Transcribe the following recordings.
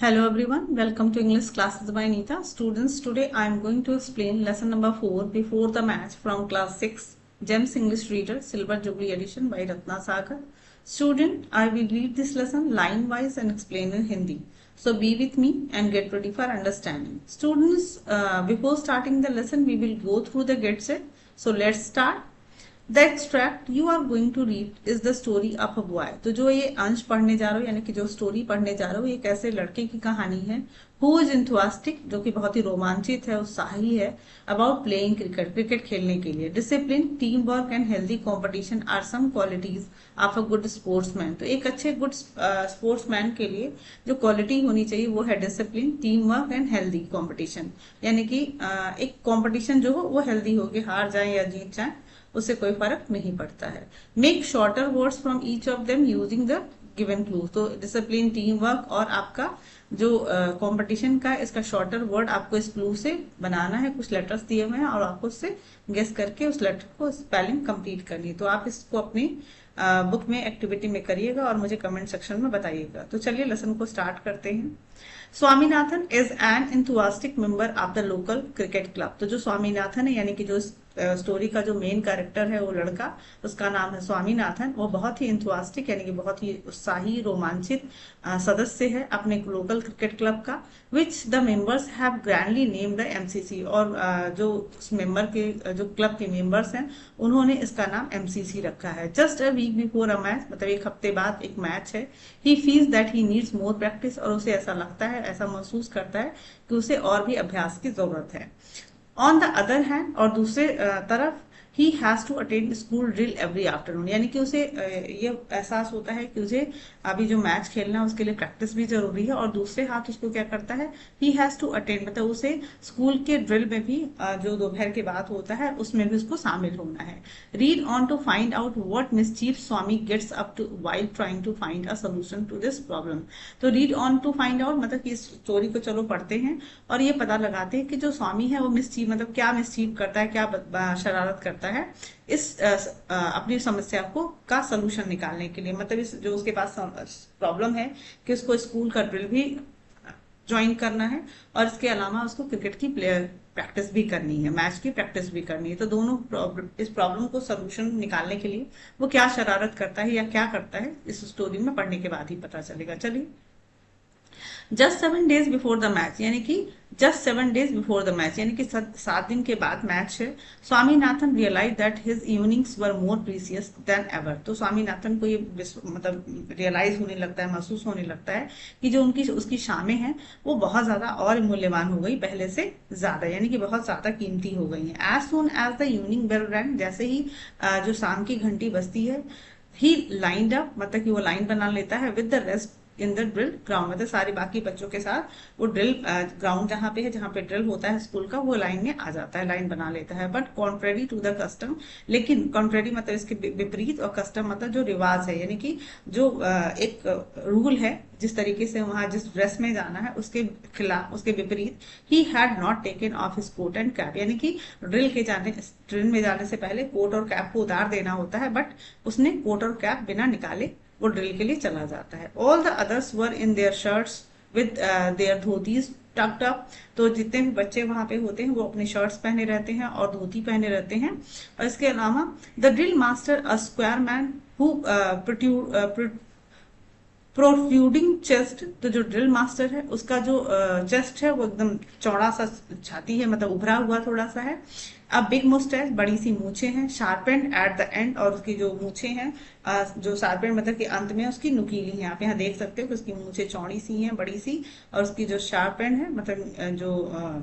Hello everyone, welcome to English classes by Neeta. Students, today I am going to explain lesson number 4 before the match from class 6 GEMS English Reader Silver Jubilee edition by Ratna Sagar. Student, I will read this lesson line wise and explain in Hindi. So be with me and get ready for understanding. Students, before starting the lesson we will go through the get set. So let's start. The extract you are going to read is the story of a boy. तो जो ये अंश पढ़ने जा रहे हो यानी कि जो स्टोरी पढ़ने जा रहे हो ये एक ऐसे लड़के की कहानी है हु इज इंथुआस्टिक, जो कि बहुत ही रोमांचित है, उत्साही है अबाउट प्लेइंग क्रिकेट, क्रिकेट खेलने के लिए। Discipline, team work and healthy competition are some qualities of a good sportsman. तो एक अच्छे गुड स्पोर्ट्समैन के लिए जो क्वालिटी होनी चाहिए वो है discipline, team work and healthy competition. यानी कि एक कॉम्पिटिशन जो हो वो हेल्दी हो कि हार जाए या जीत जाए उससे कोई फर्क नहीं पड़ता है। Make shorter words from each of them using the given clues. तो डिसिप्लिन, टीम वर्क और आपका जो कंपटीशन का इसका शॉर्टर वर्ड आपको इस क्लू से बनाना है। कुछ लेटर्स दिए हुए हैं और आपको उससे गेस करके उस लेटर को स्पेलिंग कंप्लीट करनी है। तो आप इसको अपनी बुक में एक्टिविटी में करिएगा और मुझे कमेंट सेक्शन में बताइएगा। तो चलिए लेसन को स्टार्ट करते हैं। Swaminathan is an enthusiastic member of the local cricket club. तो जो स्वामीनाथन है यानी कि जो स्टोरी का जो मेन कैरेक्टर है वो लड़का, उसका नाम है स्वामीनाथन। वो बहुत ही इंथुआस्टिक यानी कि बहुत ही उत्साही रोमांचित सदस्य है अपने लोकल क्रिकेट क्लब का। Which the members have grandly name the MCC. और जो उस मेंबर के जो क्लब के मेंबर्स हैं उन्होंने इसका नाम एमसीसी रखा है। Just a week before a match, मतलब एक हफ्ते बाद एक मैच है। He feels that he needs more practice. और उसे ऐसा लगता है, ऐसा महसूस करता है कि उसे और भी अभ्यास की जरूरत है। ऑन द अदर हैंड, और दूसरे तरफ he has to attend school drill every afternoon. यानी कि उसे ये एहसास होता है कि उसे अभी जो मैच खेलना है उसके लिए प्रैक्टिस भी जरूरी है। और दूसरे हाथ उसको क्या करता है, ही हैज टू अटेंड, मतलब उसे स्कूल के ड्रिल में भी जो दोपहर के बाद होता है उसमें भी उसको शामिल होना है। Read on to find out what mischief Swami gets up to while trying to find a solution to this problem. तो read on to find out मतलब कि इस स्टोरी को चलो पढ़ते हैं और ये पता लगाते हैं कि जो स्वामी है वो मिसचीफ मतलब क्या मिसचीफ करता है, क्या शरारत करता है इस अपनी समस्या को का सलूशन निकालने के लिए। मतलब इस जो उसके पास प्रॉब्लम है कि उसको स्कूल का ड्रिल भी ज्वाइन करना है और इसके अलावा उसको क्रिकेट की प्लेयर प्रैक्टिस भी करनी है, मैच की प्रैक्टिस भी करनी है। तो दोनों इस प्रॉब्लम को सलूशन निकालने के लिए वो क्या शरारत करता है या क्या करता है इस स्टोरी में पढ़ने के बाद ही पता चलेगा। चलिए, just 7 days before the match, यानी कि just 7 days before the match यानी कि 7 दिन के बाद मैच है। Swaminathan realise that his evenings were more precious than ever. तो स्वामीनाथन को ये मतलब रियलाइज होने लगता है, महसूस होने लगता है कि जो उनकी उसकी शामें हैं वो बहुत ज्यादा और मूल्यवान हो गई पहले से ज्यादा, यानी कि बहुत ज्यादा कीमती हो गई हैं। As soon as the evening bell rang, जैसे ही जो शाम की घंटी बजती है, ही लाइंड अप, मतलब कि वो लाइन बना लेता है with the rest in the drill ground, मतलब सारे बाकी बच्चों के साथ वो ड्रिल ग्राउंड जहाँ पे है, जहाँ पे ड्रिल होता है स्कूल का, वो लाइन में आ जाता है, लाइन बना लेता है। But contrary to the custom, लेकिन कॉन्ट्रेरी मतलब इसके विपरीत, और कस्टम मतलब जो रिवाज है, यानी कि जो एक रूल है, जिस तरीके से वहां जिस ड्रेस में जाना है उसके खिलाफ, उसके विपरीत, he had not taken off his coat and cap. यानी कि ड्रिल में जाने से पहले कोट और कैप को उतार देना होता है, बट उसने कोट और कैप बिना निकाले वो ड्रिल के लिए चला जाता है। All the others were in their shirts with their dhotis tucked up. तो जितने भी बच्चे वहां पे होते हैं वो अपने शर्ट्स पहने रहते हैं और धोती पहने रहते हैं। और इसके अलावा the drill master a square man who protruding chest. तो जो ड्रिल मास्टर है उसका जो चेस्ट है वो एकदम चौड़ा सा छाती है, मतलब उभरा हुआ थोड़ा सा है। अब बिग मुस्टैच, बड़ी सी मूछे हैं। शार्पेंड एट द एंड, और उसकी जो मूछे हैं जो शार्पेंड मतलब कि अंत में उसकी नुकीली है। आप यहाँ देख सकते हो कि उसकी मूछे चौड़ी सी हैं, बड़ी सी, और उसकी जो शार्पेंड है मतलब जो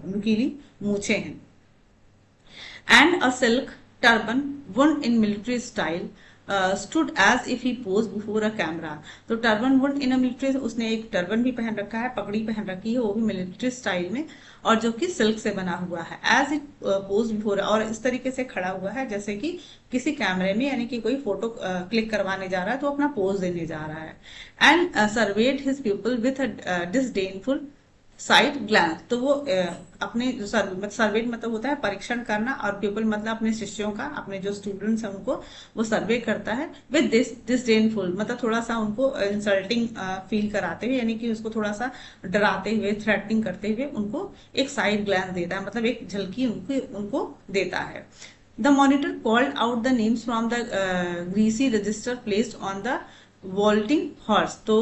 नुकीली मूछे हैं। And a silk turban worn in military style stood as if he pose before a camera. तो turban worn in a military, उसने एक टर्बन भी पहन रखा है, पगड़ी पहन रखी है, वो भी मिलिट्री स्टाइल में, और जो कि सिल्क से बना हुआ है। एज इट पोज बिफोर, और इस तरीके से खड़ा हुआ है जैसे कि किसी कैमरे में, यानी कि कोई फोटो क्लिक करवाने जा रहा है तो अपना पोज देने जा रहा है। And served his people with disdainful side glance, तो वो अपने जो सर्वे मतलब होता है परीक्षण करना, और पीपल मतलब अपने शिष्यों का, अपने जो स्टूडेंट्स हैं उनको वो सर्वे करता है विद दिस डिसडेनफुल, मतलब थोड़ा सा उनको इंसल्टिंग फील कराते हुए, यानी कि उसको थोड़ा सा डराते हुए, थ्रेटनिंग करते हुए उनको एक साइड ग्लैंस देता है, मतलब एक झलकी उनको उनको देता है। The monitor called out the names from the greasy register placed on the vaulting horse, तो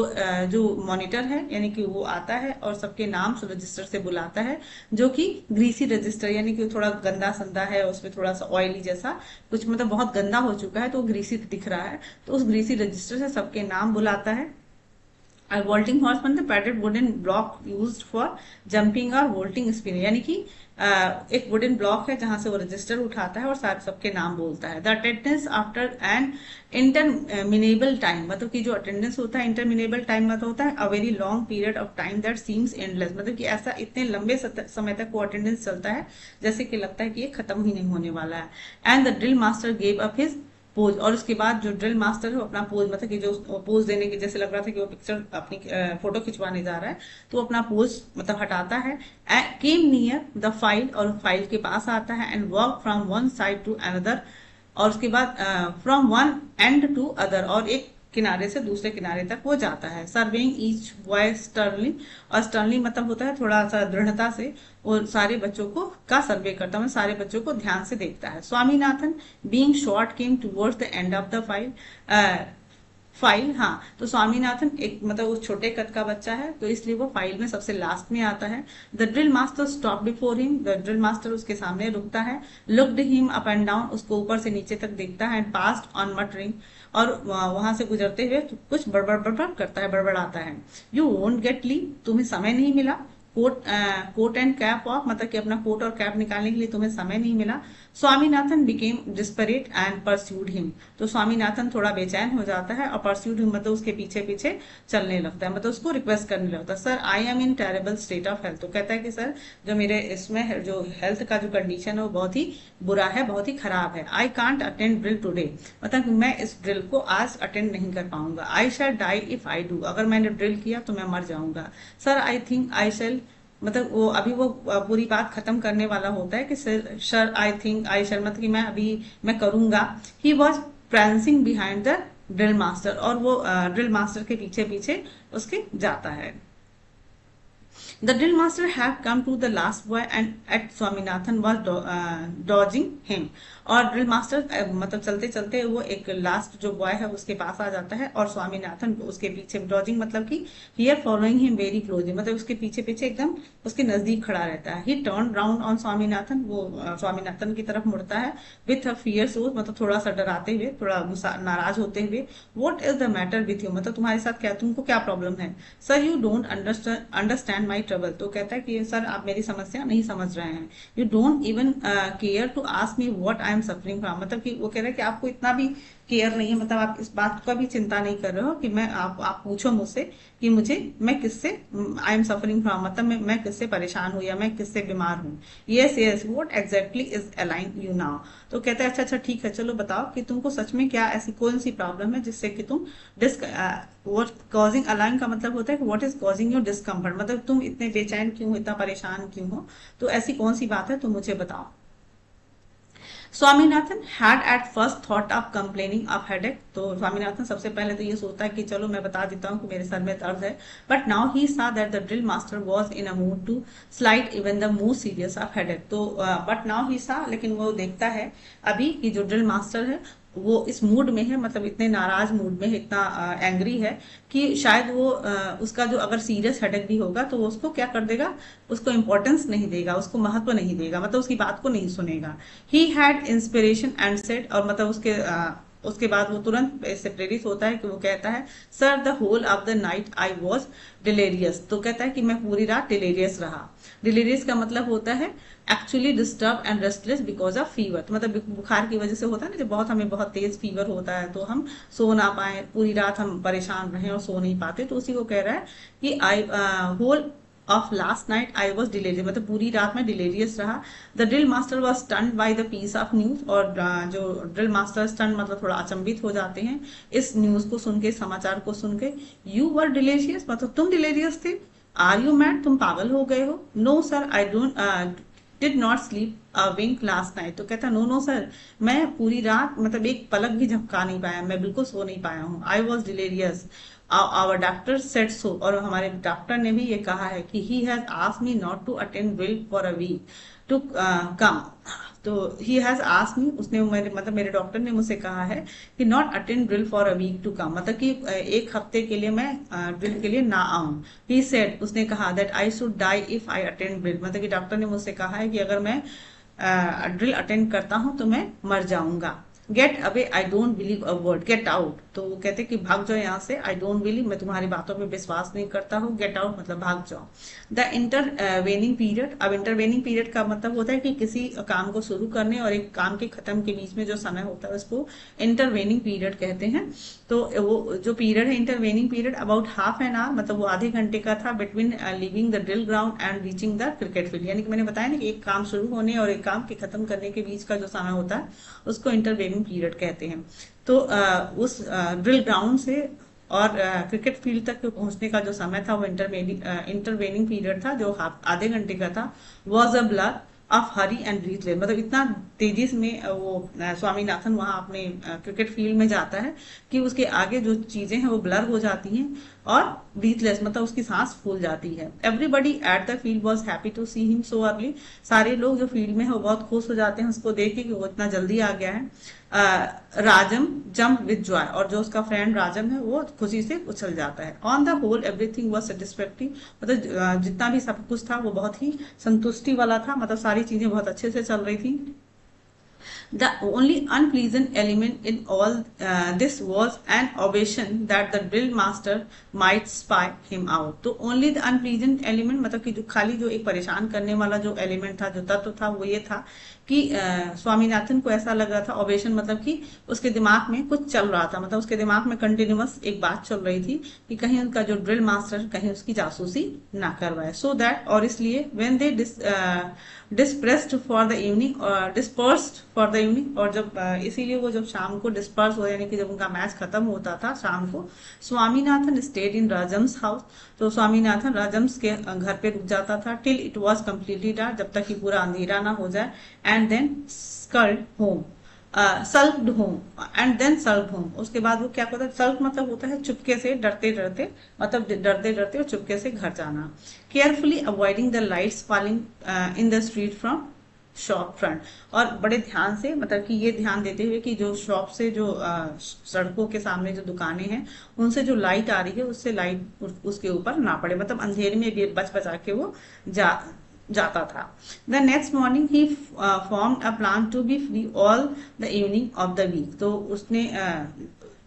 जो मॉनिटर है यानी कि वो आता है और सबके नाम रजिस्टर से बुलाता है, जो कि ग्रीसी रजिस्टर यानी कि थोड़ा गंदा संदा है, उसमें थोड़ा सा ऑयली जैसा कुछ, मतलब बहुत गंदा हो चुका है तो वो ग्रीसी दिख रहा है, तो उस ग्रीसी रजिस्टर से सबके नाम बुलाता है। वॉल्टिंग हॉर्स मतलब padded wooden block used for jumping और वोल्टिंग स्पिन, यानी कि एक वुडन ब्लॉक है जहां से वो रजिस्टर उठाता है और सारे सबके नाम बोलता है। The attendance after an interminable time, मतलब कि जो अटेंडेंस होता है इंटरमिनेबल टाइम मतलब होता है a very long period of time that seems endless, मतलब कि ऐसा इतने लंबे समय तक वो अटेंडेंस चलता है जैसे कि लगता है कि ये खत्म ही नहीं होने वाला है। And the drill master gave up his pose, और उसके बाद जो ड्रिल मास्टर है वो अपना पोज, मतलब कि जो पोज देने के जैसे लग रहा था कि वो पिक्चर अपनी फोटो खिंचवाने जा रहा है, तो वो अपना पोज मतलब हटाता है। केम नियर द फाइल, और फाइल के पास आता है, and work from one side to another, और उसके बाद from one end to other, और एक किनारे से दूसरे किनारे तक वो जाता है। सर्विंग ईच बॉय स्टर्लिंग, और स्टर्लिंग मतलब होता है थोड़ा सा दृढ़ता से, और सारे बच्चों को का सर्वे करता है, सारे बच्चों को ध्यान से देखता है। Swaminathan being short came towards the end of the file, हाँ, तो स्वामीनाथन एक मतलब उस छोटे कद का बच्चा है, तो इसलिए वो फाइल में सबसे लास्ट में आता है। The drill master stop before him, the drill master उसके सामने रुकता है। Looked him up and down, उसको ऊपर से नीचे तक देखता है। एंड पास्ड ऑन मटरिंग, और वहां से गुजरते हुए कुछ बड़बड़ बड़बड़ करता है, बड़बड़ाता है। यू वोंट गेट लीव, तुम्हें समय नहीं मिला। कोट एंड कैप ऑफ, मतलब कि अपना कोट और कैप निकालने के लिए तुम्हें समय नहीं मिला। Swaminathan became desperate and pursued him, तो स्वामीनाथन थोड़ा बेचैन हो जाता है और परस्यूड हिम मतलब उसके पीछे पीछे चलने लगता है, मतलब उसको रिक्वेस्ट करने लगता है। Sir I am in terrible state of health, तो कहता है कि सर जो मेरे इसमें जो हेल्थ का जो कंडीशन है वो बहुत ही बुरा है, बहुत ही खराब है। I can't attend drill today, मतलब मैं इस ड्रिल को आज अटेंड नहीं कर पाऊंगा। आई शैल डाई इफ आई डू, अगर मैंने ड्रिल किया तो मैं मर जाऊंगा। सर आई थिंक आई शैल, मतलब वो अभी वो पूरी बात खत्म करने वाला होता है कि सर आई थिंक आई शैल, मतलब कि मैं अभी मैं करूंगा। He was prancing behind the drill master, और वो ड्रिल मास्टर के पीछे पीछे उसके जाता है। The drill master had come to the last boy and at Swaminathan was dodging him. और ड्रिल मास्टर मतलब चलते चलते वो एक लास्ट जो बॉय है उसके पास आ जाता है, और स्वामीनाथन उसके पीछे, डॉजिंग मतलब कि here following him very closely, मतलब उसके पीछे पीछे एकदम उसके नजदीक खड़ा रहता है। ही टर्न राउंड ऑन स्वामीनाथन, वो स्वामीनाथन की तरफ मुड़ता है विथ अ फियर्स, मतलब थोड़ा सा डराते हुए, थोड़ा गुस्सा नाराज होते हुए। What is the matter with you, मतलब तुम्हारे साथ क्या, तुमको क्या प्रॉब्लम है। Sir you don't understand my trouble, तो कहता है कि सर आप मेरी समस्या नहीं समझ रहे हैं। You don't even care to ask me what I am suffering from, मतलब कि वो कह रहा है कि आपको इतना भी केयर नहीं है, मतलब आप इस बात का भी चिंता नहीं कर रहे हो कि मैं आप पूछो मुझसे कि मुझे मैं किससे आई एम सफरिंग फ्रॉम, मतलब मैं किससे परेशान हूँ या मैं किससे बीमार हूँ। Yes yes what exactly is align you now, तो कहता है अच्छा अच्छा ठीक है, चलो बताओ कि तुमको सच में क्या ऐसी कौन सी प्रॉब्लम है जिससे कि तुम व्हाट कॉजिंग अलाइन का मतलब होता है कि what is causing your discomfort, मतलब तुम इतने बेचैन क्यों, इतना परेशान क्यों हो, तो ऐसी कौन सी बात है तो मुझे बताओ। Swaminathan had at first thought of complaining of headache, तो स्वामीनाथन सबसे पहले तो ये सोचता है कि चलो मैं बता देता हूँ कि मेरे सर में दर्द है। But now he saw that the drill master was in a mood to slide even the most serious of headache, तो बट नाउ ही सा, लेकिन वो देखता है अभी कि जो ड्रिल मास्टर है वो इस मूड में है, मतलब इतने नाराज मूड में है, इतना एंग्री है कि शायद वो उसका जो अगर सीरियस हेडेक भी होगा तो वो उसको क्या कर देगा, उसको इंपॉर्टेंस नहीं देगा, उसको महत्व नहीं देगा, मतलब उसकी बात को नहीं सुनेगा। He had inspiration and said, और मतलब उसके बाद वो तुरंत इससे प्रेरित होता है कि वो कहता है sir the whole of the night I was delirious, तो कहता है कि मैं पूरी रात डिलेरियस रहा। डिलेरियस का मतलब होता है actually disturb and restless because of fever, तो मतलब बुखार की वजह से होता है ना, जब हमें बहुत तेज फीवर होता है तो हम सो ना पाए, पूरी रात हम परेशान रहे और सो नहीं पाते, तो उसी को कह रहा है कि I whole of last night I was delirious, मतलब पूरी रात में डिलेरियस रहा। The drill master was stunned by the piece of news, और जो ड्रिल मास्टर स्टन्ड मतलब थोड़ा अचंभित हो जाते हैं इस न्यूज को सुन के, समाचार को सुन के। यू वर डिलेरियस, मतलब तुम डिलेरियस थे। आर यू मैड, तुम पागल हो गए हो? No sir, I don't did not sleep a wink last night. तो कहता नो नो सर, मैं पूरी रात मतलब एक पलक भी झपका नहीं पाया, मैं बिल्कुल सो नहीं पाया हूँ। I was delirious, our doctor said so, और हमारे डॉक्टर ने भी ये कहा है कि he has asked me not to attend drill for a week to come. तो ही हैज आस्क्ड मी, उसने मेरे मतलब मेरे डॉक्टर ने मुझसे कहा है कि not attend drill for a week to come, मतलब कि एक हफ्ते के लिए मैं ड्रिल के लिए ना आऊं। ही सेड, उसने कहा that I should die if I attend drill, मतलब कि डॉक्टर ने मुझसे कहा है कि अगर मैं ड्रिल अटेंड करता हूं तो मैं मर जाऊंगा। Get away, I don't believe a word, get out. तो वो कहते कि भाग जाओ यहाँ से, आई डोंट बिलीव, मैं तुम्हारी बातों पे विश्वास नहीं करता हूँ, गेट आउट मतलब भाग जाओ। द इंटरवेनिंग पीरियड, अब इंटरवेनिंग पीरियड का मतलब होता है कि किसी काम को शुरू करने और एक काम के खत्म के बीच में जो समय होता है उसको इंटरवेनिंग पीरियड कहते हैं। तो वो जो पीरियड है intervening period about half an hour, मतलब वो आधे घंटे का था, between leaving the drill ground and reaching the cricket field. यानी कि मैंने बताया ना कि एक काम शुरू होने और एक काम के खत्म करने के बीच का जो समय होता है उसको इंटरवेनिंग पीरियड कहते हैं। तो उस ड्रिल ग्राउंड से और क्रिकेट फील्ड तक पहुंचने का जो समय था वो इंटरवेनिंग पीरियड था, जो आधे घंटे का था। Was a blur of Hari and breathless, मतलब इतना तेजी में वो स्वामीनाथन वहां अपने क्रिकेट फील्ड में जाता है कि उसके आगे जो चीजें हैं वो ब्लर हो जाती हैं और ब्रीथलेस मतलब उसकी सांस फूल जाती है। Everybody at the field was happy to see him so early, सारे लोग जो फील्ड में है वो बहुत खुश हो जाते हैं उसको देख के कि वो इतना जल्दी आ गया है। राजम जम्प विद जॉय, और जो उसका फ्रेंड राजम है वो खुशी से उछल जाता है। On the whole everything was satisfactory, मतलब जितना भी सब कुछ था वो बहुत ही संतुष्टि वाला था, मतलब सारी चीजें बहुत अच्छे से चल रही थी। The only unpleasant element in all this was an ovation that the drill master might spy him out. तो only the unpleasant element मतलब कि जो खाली जो एक परेशान करने वाला जो एलिमेंट था, जो तत्व था, वो ये था कि स्वामीनाथन को ऐसा लग रहा था, ओवेशन मतलब कि उसके दिमाग में कुछ चल रहा था, मतलब उसके दिमाग में कंटिन्यूअस एक बात चल रही थी कि कहीं उनका जो ड्रिल मास्टर कहीं उसकी जासूसी ना करवाए। सो दैट, और इसलिए when they dispersed for the evening, dispersed for the evening, और जब इसीलिए वो जब शाम को डिस्पर्स हो, यानी कि जब उनका मैच खत्म होता था शाम को, Swaminathan stayed in Rajam's house, तो स्वामीनाथन राजम्स के घर पे रुक जाता था till it was completely dark, जब तक कि पूरा अंधेरा ना हो जाए। And then sulked home, sulked home, and then sulked home, उसके बाद वो क्या होता है, सल्क मतलब होता है चुपके से, डरते डरते, मतलब डरते डरते और चुपके से घर जाना। Carefully avoiding the lights falling in the street from shop front, और बड़े ध्यान से, मतलब कि ये ध्यान देते हुए कि जो शॉप से जो सड़कों के सामने जो दुकानें हैं उनसे जो लाइट आ रही है उससे लाइट उसके ऊपर ना पड़े, मतलब अंधेरे में भी बच बचा के वो जाता था। The next morning he formed a plan to be free all the evening of the week, तो उसने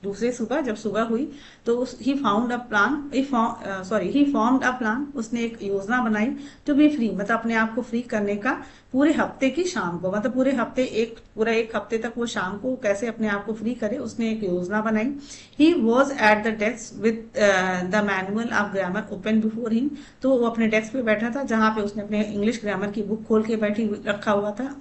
दूसरे सुबह जब सुबह हुई तो ही फॉर्म्ड अ प्लान, उसने एक योजना बनाई टू बी फ्री, मतलब अपने आप को फ्री करने का, पूरे हफ्ते की शाम को, मतलब पूरे हफ्ते पूरा एक हफ्ते तक वो शाम को कैसे अपने आप को फ्री करे, उसने एक योजना बनाई। He was at the desk with the manual of grammar open before him, तो वो अपने डेस्क पे बैठा था जहां पे उसने अपने इंग्लिश ग्रामर की बुक खोल के रखा हुआ था।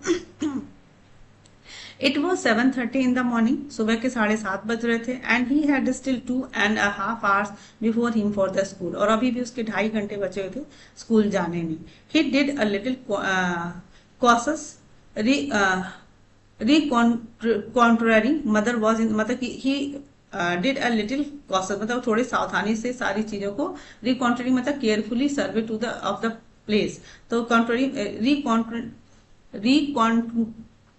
It was 7:30 in the morning, सुबह के 7:30 बज रहे थे। And he had still 2.5 hours before him for the school, और अभी भी उसके 2.5 घंटे बचे हुए थे स्कूल जाने में। He did a little cautious reconnoitre mother was in, मतलब कि he did a little cautious मतलब थोड़ी सावधानी से सारी चीजों को, रिकॉन्ट्ररी मतलब carefully survey to the of the place, तो कॉन्ट्ररी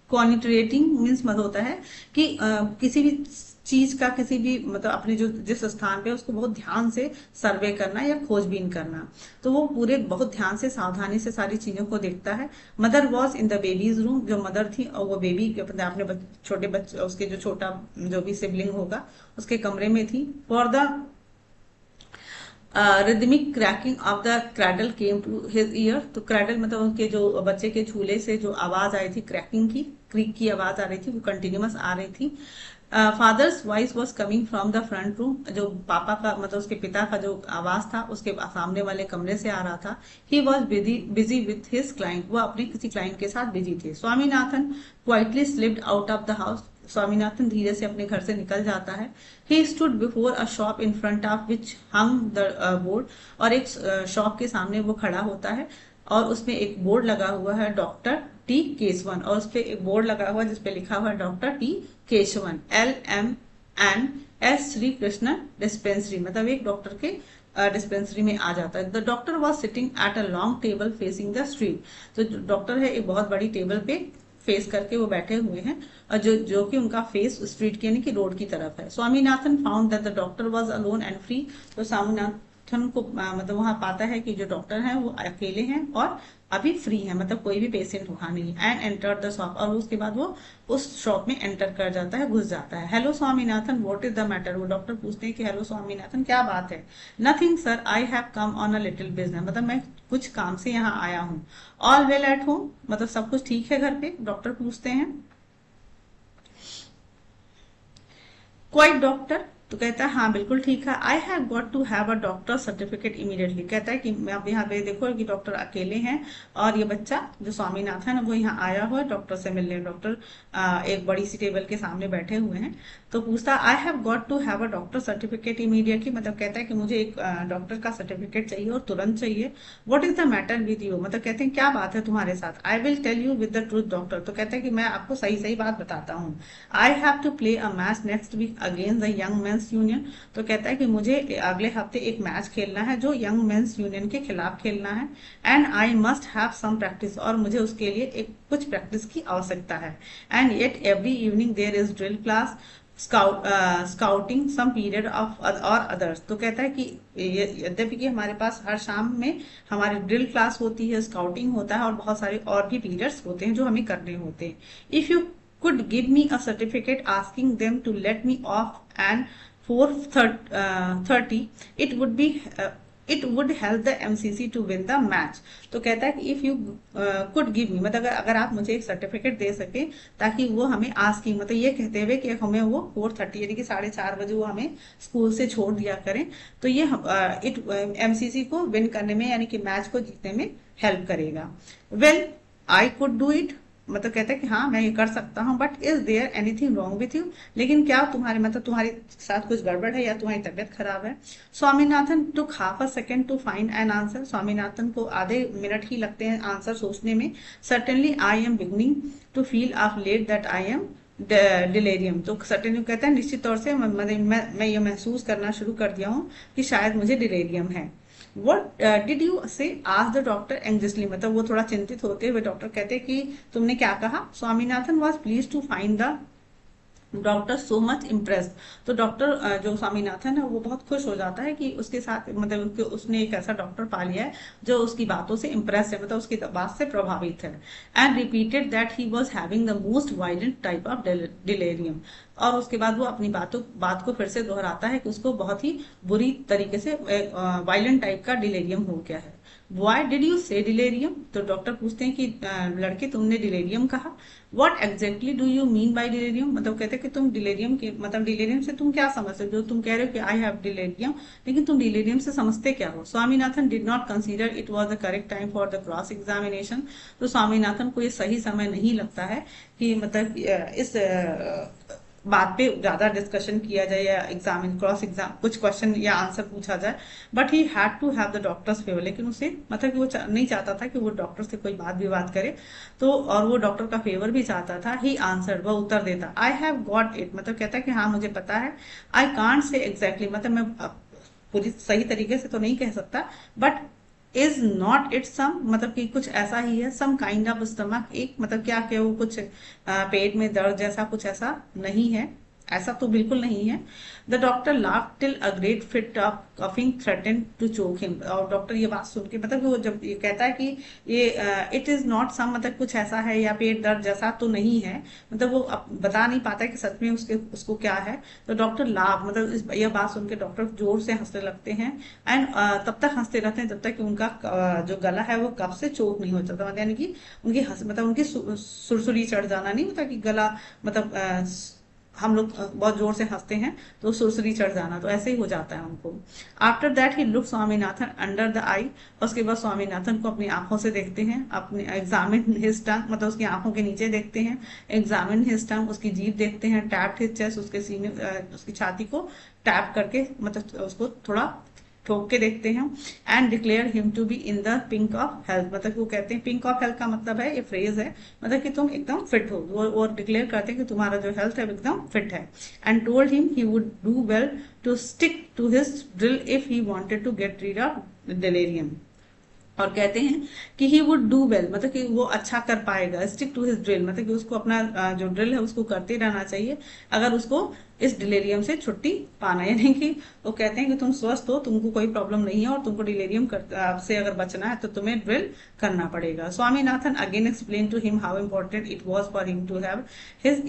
कॉन्ट्रेटिंग मीन्स मतलब होता है कि किसी भी चीज का, किसी भी मतलब अपने जो जिस स्थान पे उसको बहुत ध्यान से सर्वे करना या खोजबीन करना, तो वो पूरे बहुत ध्यान से सावधानी से सारी चीजों को देखता है। Mother was in the babies room, जो मदर थी और वो बेबी अपने छोटे बच्चे, उसके जो छोटा जो भी सिबलिंग होगा उसके कमरे में थी। For the rhythmic cracking of the cradle came to his ear, तो क्रैडल मतलब उनके जो बच्चे के झूले से जो आवाज आई थी, क्रैकिंग की, क्रीक की आवाज आ रही थी, वो कंटिन्यूअस आ रही थी। Father's voice was coming from the front room, जो पापा का मतलब उसके पिता का जो आवाज था उसके सामने वाले कमरे से आ रहा था। He was busy with his client, वो अपने किसी क्लाइंट के साथ बिजी थे। Swaminathan quietly slipped out of the house, Swaminathan धीरे से अपने घर से निकल जाता है। He stood before a shop in front of which hung the board, और एक शॉप के सामने वो खड़ा होता है और उसमें एक बोर्ड लगा हुआ है डॉक्टर टी केशवन, और उस पर एक बोर्ड लगा हुआ है जिसपे लिखा हुआ है doctor T Keshavan LMN S Shri Krishna dispensary, मतलब एक डॉक्टर के डिस्पेंसरी में आ जाता है। The doctor was sitting at a long table facing the street, तो जो डॉक्टर है एक बहुत बड़ी टेबल पे फेस करके वो बैठे हुए हैं, और जो कि उनका फेस स्ट्रीट के यानी कि रोड की तरफ है। Swaminathan found that the doctor was alone and free, तो स्वामीनाथन को मतलब वहां पाता है कि जो डॉक्टर हैं वो अकेले हैं और अभी फ्री है, मतलब कोई भी पेशेंट वहां नहीं है। एंड एंटर द शॉप, और उसके बाद वो उस शॉप में एंटर कर जाता है, घुस जाता है। Hello Swaminathan, what is the matter, वो डॉक्टर पूछते हैं कि हेलो स्वामीनाथन क्या बात है। Nothing sir, I have come on a little business, मतलब मैं कुछ काम से यहाँ आया हूँ। ऑल वेल एट होम, मतलब सब कुछ ठीक है घर पे, डॉक्टर पूछते हैं। क्वाइट डॉक्टर, तो कहता है हाँ बिल्कुल ठीक है। I have got to have a doctor certificate immediately, कहता है कि मैं अब यहाँ पे देखो कि डॉक्टर अकेले हैं और ये बच्चा जो स्वामीनाथन है वो यहाँ आया हुआ है डॉक्टर से मिलने। डॉक्टर एक बड़ी सी टेबल के सामने बैठे हुए हैं, तो पूछता I have got to have a doctor certificate immediately, मतलब कहता है कि मुझे एक डॉक्टर का सर्टिफिकेट चाहिए और तुरंत चाहिए। What is the matter with you, मतलब कहते हैं क्या बात है तुम्हारे साथ। I will tell you with the truth doctor, तो कहता है कि मैं आपको सही सही बात बताता हूँ। I have to play a match next week against the young men's union, तो कहता है कि मुझे अगले हफ्ते एक मैच खेलना है जो यंग मेंस यूनियन के खिलाफ खेलना है। And I must have some practice, और मुझे उसके लिए एक कुछ प्रैक्टिस की आवश्यकता है। And yet every evening there is drill class, scouting some period off और अदर्स, तो कहता है कि यद्यपि कि हमारे पास हर शाम में हमारी ड्रिल क्लास होती है, स्काउटिंग होता है और बहुत सारे और भी पीरियड्स होते हैं जो हमें करने होते हैं। If you could give me a certificate asking them to let me off and 4:30, it would be it would help the MCC to win the match, तो कहता है कि if you could give me, मतलब अगर आप मुझे एक certificate दे सके ताकि वो हमें आस्किंग, मतलब ये कहते हुए कि हमें वो 4:30 यानी कि 4:30 बजे वो हमें स्कूल से छोड़ दिया करें, तो ये इट MCC को विन करने में यानी कि मैच को जीतने में हेल्प करेगा। Well I could do it, मतलब कहता है कि हाँ मैं ये कर सकता हूँ। But is there anything wrong with you, लेकिन क्या तुम्हारे मतलब तुम्हारे साथ कुछ गड़बड़ है या तुम्हारी तबियत खराब है। Swaminathan took half a second to find an answer, Swaminathan को आधे मिनट ही लगते हैं आंसर सोचने में। Certainly I am beginning to feel of late that I am delirium, तो सर्टेनली कहता है निश्चित तौर से मैं ये महसूस करना शुरू कर दिया हूँ कि शायद मुझे डिलेरियम है। What did you say? Asked the doctor anxiously, मतलब वो थोड़ा चिंतित होते हुए डॉक्टर कहते कि तुमने क्या कहा। Swaminathan was pleased to find the doctor so much impressed, तो डॉक्टर जो स्वामीनाथन है वो बहुत खुश हो जाता है कि उसके साथ मतलब उसने एक ऐसा डॉक्टर पा लिया है जो उसकी बातों से इम्प्रेस है, मतलब उसकी बात से प्रभावित है। And repeated that he was having the most violent type of delirium, और उसके बाद वो अपनी बात को फिर से दोहराता है कि उसको बहुत ही बुरी तरीके से वायलेंट टाइप का डिलेरियम हो गया है। Why did you say delirium? तो डॉक्टर पूछते हैं कि लड़के तुमने डिलेरियम कहा। What exactly do you mean by delirium? मतलब कहते हैं कि तुम डिलेरियम के मतलब डिलेरियम से तुम क्या समझते हो, जो तुम कह रहे हो कि आई हैव डिलेरियम, लेकिन तुम डिलेरियम से समझते क्या हो। Swaminathan did not consider it was the correct time for the cross examination, तो स्वामीनाथन को ये सही समय नहीं लगता है कि मतलब इस बात पे ज्यादा डिस्कशन किया जाए या क्रॉस एग्जाम कुछ क्वेश्चन या आंसर पूछा जाए। But he had to have the doctor's favour, लेकिन उसे मतलब कि वो नहीं चाहता था कि वो डॉक्टर से कोई बात विवाद करे, तो और वो डॉक्टर का फेवर भी चाहता था। ही आंसर, वह उत्तर देता आई हैव गॉट इट, मतलब कहता है कि हाँ मुझे पता है। आई कांट से एग्जैक्टली, मतलब मैं पूरी सही तरीके से तो नहीं कह सकता, but is not it some, मतलब कि कुछ ऐसा ही है। सम काइंड ऑफ स्टमक एक, मतलब क्या कि वो कुछ पेट में दर्द जैसा कुछ ऐसा नहीं है, ऐसा तो बिल्कुल नहीं है। The doctor laugh till a great fit of coughing threaten to choke him, और डॉक्टर ये बात सुन के मतलब वो जब ये कहता है कि ये इट इज नॉट सम, मतलब कुछ ऐसा है या पेट दर्द जैसा तो नहीं है, मतलब वो बता नहीं पाता कि सच में उसको क्या है। तो डॉक्टर लाफ, मतलब यह बात सुन के डॉक्टर जोर से हंसने लगते हैं। एंड तब तक हंसते रहते हैं जब तक कि उनका जो गला है वो कफ से चोक नहीं हो जाता, मतलब यानी कि उनकी मतलब उनकी सुरसुरी चढ़ जाना नहीं होता कि गला मतलब हम लोग बहुत जोर से हंसते हैं तो सुरसुरी चढ़ जाना, तो ऐसे ही हो जाता है उनको। After that he look Swaminathan under the eye, उसके बाद स्वामीनाथन को अपनी आंखों से देखते हैं, अपने एग्जामिन हिज टंग, मतलब उसकी आंखों के नीचे देखते हैं, एग्जामिन हिज टंग, उसकी जीभ देखते हैं, टैप्ड हिज चेस्ट, उसके सीने उसकी छाती को टैप करके मतलब उसको थोड़ा ठोक के देखते हैं, and declare him to be in the pink of health, मतलब वो कहते हैं पिंक ऑफ हेल्थ का मतलब है, ये फ्रेज है, मतलब कि तुम एकदम फिट हो, वो डिक्लेयर करते हैं कि तुम्हारा जो हेल्थ है एकदम फिट है। And told him he would do well to stick to his drill if he wanted to get rid of delirium, और कहते हैं कि ही वुड डू वेल, मतलब कि वो अच्छा कर पाएगा, स्टिक टू हिज ड्रिल मतलब कि उसको अपना जो ड्रिल है उसको करते रहना चाहिए अगर उसको इस डिलेरियम से छुट्टी पाना, यानी कि वो कहते हैं कि तुम स्वस्थ हो, तुमको कोई प्रॉब्लम नहीं है और तुमको डिलेरियम से अगर बचना है तो तुम्हें ड्रिल करना पड़ेगा। Swaminathan again explain to him how important it was for him to have his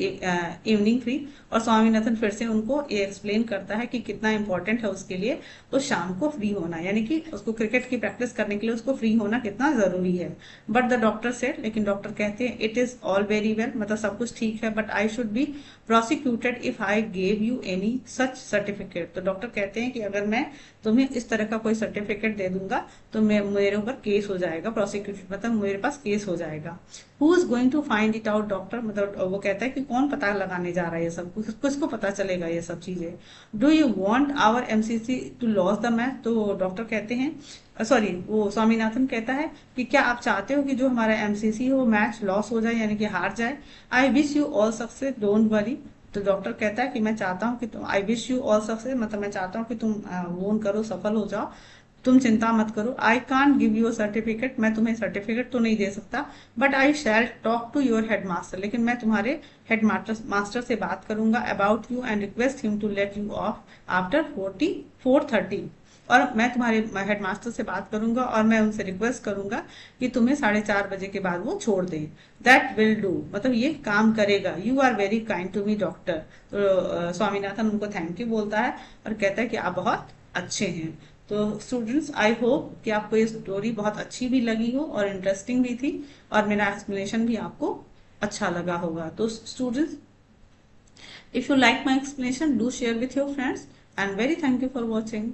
evening free, और स्वामीनाथन फिर से उनको ये एक्सप्लेन करता है कि कितना इंपॉर्टेंट है उसके लिए उस शाम को फ्री होना, यानी कि उसको क्रिकेट की प्रैक्टिस करने के लिए उसको फ्री होना कितना जरूरी है। बट द डॉक्टर सेड, लेकिन डॉक्टर कहते हैं it is all very well, मतलब सब कुछ ठीक है, but I should be prosecuted if I gave you any such certificate, तो डॉक्टर कहते हैं कि अगर मैं तुम्हें इस तरह का कोई सर्टिफिकेट दे दूंगा तो मेरे ऊपर केस हो जाएगा, प्रोसिक्यूशन मतलब मेरे पास केस हो जाएगा। Who is going to find it out doctor, मतलब वो कहता है कि कौन पता लगाने जा रहा है ये सब, किसको पता चलेगा ये सब चीजें। Do you want our MCC to lose the match, तो डॉक्टर कहते हैं सॉरी वो स्वामीनाथन कहता है कि क्या आप चाहते हो कि जो हमारा एमसीसी हो मैच लॉस हो जाए, यानी कि हार जाए। I wish you all success don't worry, तो डॉक्टर कहता है कि मैं चाहता हूँ कि तुम, I wish you all success मतलब मैं चाहता हूँ कि तुम वोन करो, सफल हो जाओ, तुम चिंता मत करो। I can't give you certificate, मैं तुम्हें सर्टिफिकेट तो नहीं दे सकता, but I shall talk to your headmaster, लेकिन मैं तुम्हारे हेड मास्टर से बात करूंगा about you and request him to let you off after 4:30, और मैं तुम्हारे हेडमास्टर से बात करूंगा और मैं उनसे रिक्वेस्ट करूंगा कि तुम्हें 4:30 बजे के बाद वो छोड़ दें। दैट विल डू, मतलब ये काम करेगा। You are very kind to me doctor, तो स्वामीनाथन उनको थैंक यू बोलता है और कहता है कि आप बहुत अच्छे हैं। तो स्टूडेंट्स आई होप कि आपको ये स्टोरी बहुत अच्छी भी लगी हो और इंटरेस्टिंग भी थी और मेरा एक्सप्लेनेशन भी आपको अच्छा लगा होगा। तो students, if you like my explanation do share with your friends and very thank you for watching.